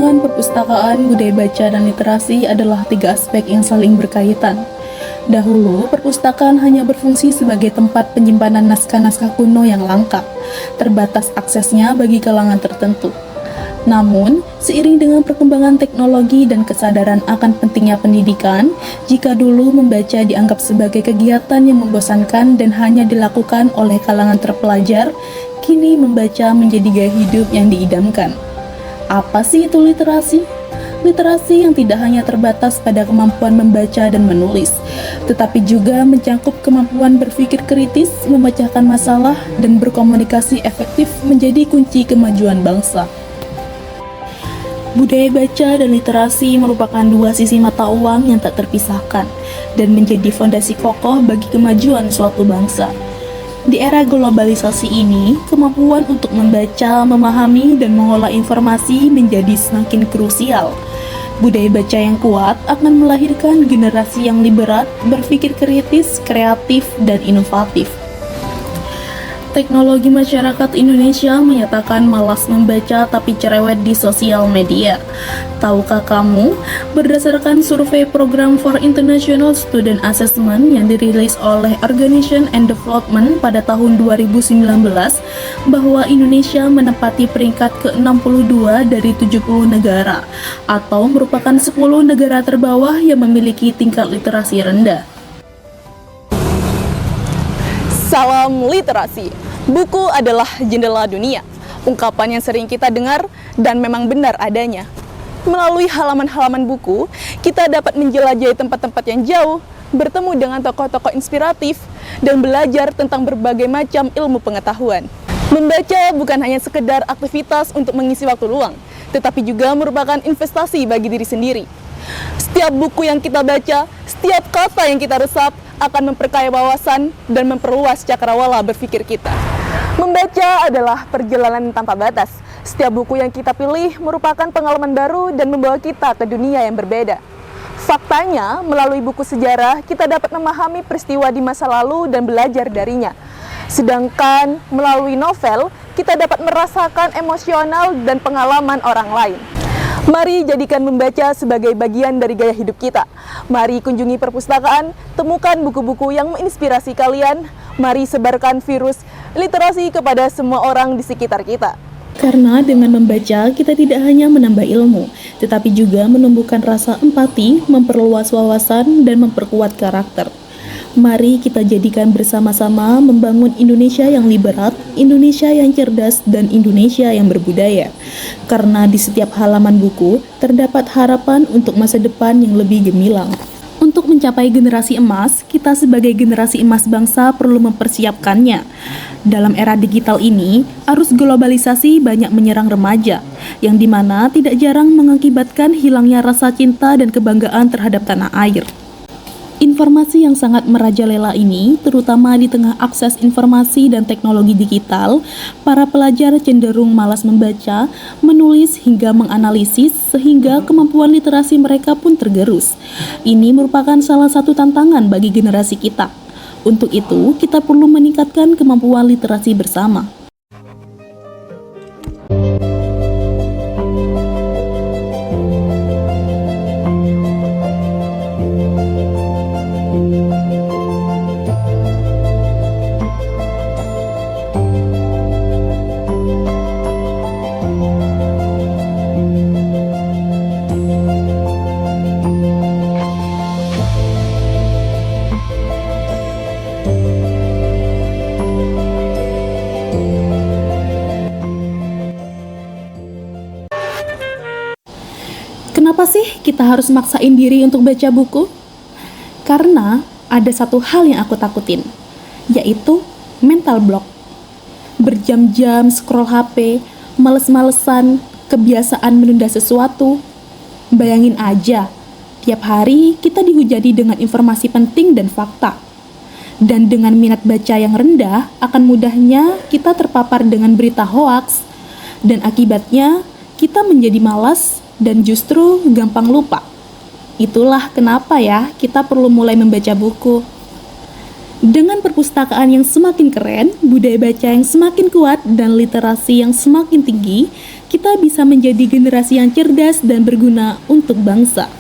Perkembangan perpustakaan, budaya baca, dan literasi adalah tiga aspek yang saling berkaitan. Dahulu, perpustakaan hanya berfungsi sebagai tempat penyimpanan naskah-naskah kuno yang langka, terbatas aksesnya bagi kalangan tertentu. Namun, seiring dengan perkembangan teknologi dan kesadaran akan pentingnya pendidikan, jika dulu membaca dianggap sebagai kegiatan yang membosankan dan hanya dilakukan oleh kalangan terpelajar, kini membaca menjadi gaya hidup yang diidamkan. Apa sih itu literasi? Literasi yang tidak hanya terbatas pada kemampuan membaca dan menulis, tetapi juga mencakup kemampuan berpikir kritis, memecahkan masalah, dan berkomunikasi efektif menjadi kunci kemajuan bangsa. Budaya baca dan literasi merupakan dua sisi mata uang yang tak terpisahkan dan menjadi fondasi kokoh bagi kemajuan suatu bangsa. Di era globalisasi ini, kemampuan untuk membaca, memahami, dan mengolah informasi menjadi semakin krusial. Budaya baca yang kuat akan melahirkan generasi yang liberal, berpikir kritis, kreatif, dan inovatif. Teknologi masyarakat Indonesia menyatakan malas membaca tapi cerewet di sosial media. Tahukah kamu, berdasarkan survei program for International Student Assessment yang dirilis oleh Organization and Development pada tahun 2019, bahwa Indonesia menempati peringkat ke-62 dari 70 negara, atau merupakan 10 negara terbawah yang memiliki tingkat literasi rendah. Salam literasi. Buku adalah jendela dunia. Ungkapan yang sering kita dengar dan memang benar adanya. Melalui halaman-halaman buku, kita dapat menjelajahi tempat-tempat yang jauh, bertemu dengan tokoh-tokoh inspiratif, dan belajar tentang berbagai macam ilmu pengetahuan. Membaca bukan hanya sekedar aktivitas untuk mengisi waktu luang, tetapi juga merupakan investasi bagi diri sendiri. Setiap buku yang kita baca, setiap kata yang kita resap, akan memperkaya wawasan dan memperluas cakrawala berpikir kita. Membaca adalah perjalanan tanpa batas. Setiap buku yang kita pilih merupakan pengalaman baru dan membawa kita ke dunia yang berbeda. Faktanya, melalui buku sejarah, kita dapat memahami peristiwa di masa lalu dan belajar darinya. Sedangkan melalui novel, kita dapat merasakan emosional dan pengalaman orang lain. Mari jadikan membaca sebagai bagian dari gaya hidup kita. Mari kunjungi perpustakaan, temukan buku-buku yang menginspirasi kalian. Mari sebarkan virus literasi kepada semua orang di sekitar kita. Karena dengan membaca, kita tidak hanya menambah ilmu, tetapi juga menumbuhkan rasa empati, memperluas wawasan, dan memperkuat karakter. Mari kita jadikan bersama-sama membangun Indonesia yang liberal, Indonesia yang cerdas, dan Indonesia yang berbudaya. Karena di setiap halaman buku, terdapat harapan untuk masa depan yang lebih gemilang. Untuk mencapai generasi emas, kita sebagai generasi emas bangsa perlu mempersiapkannya. Dalam era digital ini, arus globalisasi banyak menyerang remaja, yang dimana tidak jarang mengakibatkan hilangnya rasa cinta dan kebanggaan terhadap tanah air. Informasi yang sangat merajalela ini, terutama di tengah akses informasi dan teknologi digital, para pelajar cenderung malas membaca, menulis hingga menganalisis, sehingga kemampuan literasi mereka pun tergerus. Ini merupakan salah satu tantangan bagi generasi kita. Untuk itu, kita perlu meningkatkan kemampuan literasi bersama. Kenapa sih kita harus maksain diri untuk baca buku? Karena ada satu hal yang aku takutin, yaitu mental block. Berjam-jam scroll HP, males-malesan, kebiasaan menunda sesuatu. Bayangin aja, tiap hari kita dihujani dengan informasi penting dan fakta. Dan dengan minat baca yang rendah, akan mudahnya kita terpapar dengan berita hoaks. Dan akibatnya, kita menjadi malas dan justru gampang lupa. Itulah kenapa ya kita perlu mulai membaca buku. Dengan perpustakaan yang semakin keren, budaya baca yang semakin kuat, dan literasi yang semakin tinggi, kita bisa menjadi generasi yang cerdas dan berguna untuk bangsa.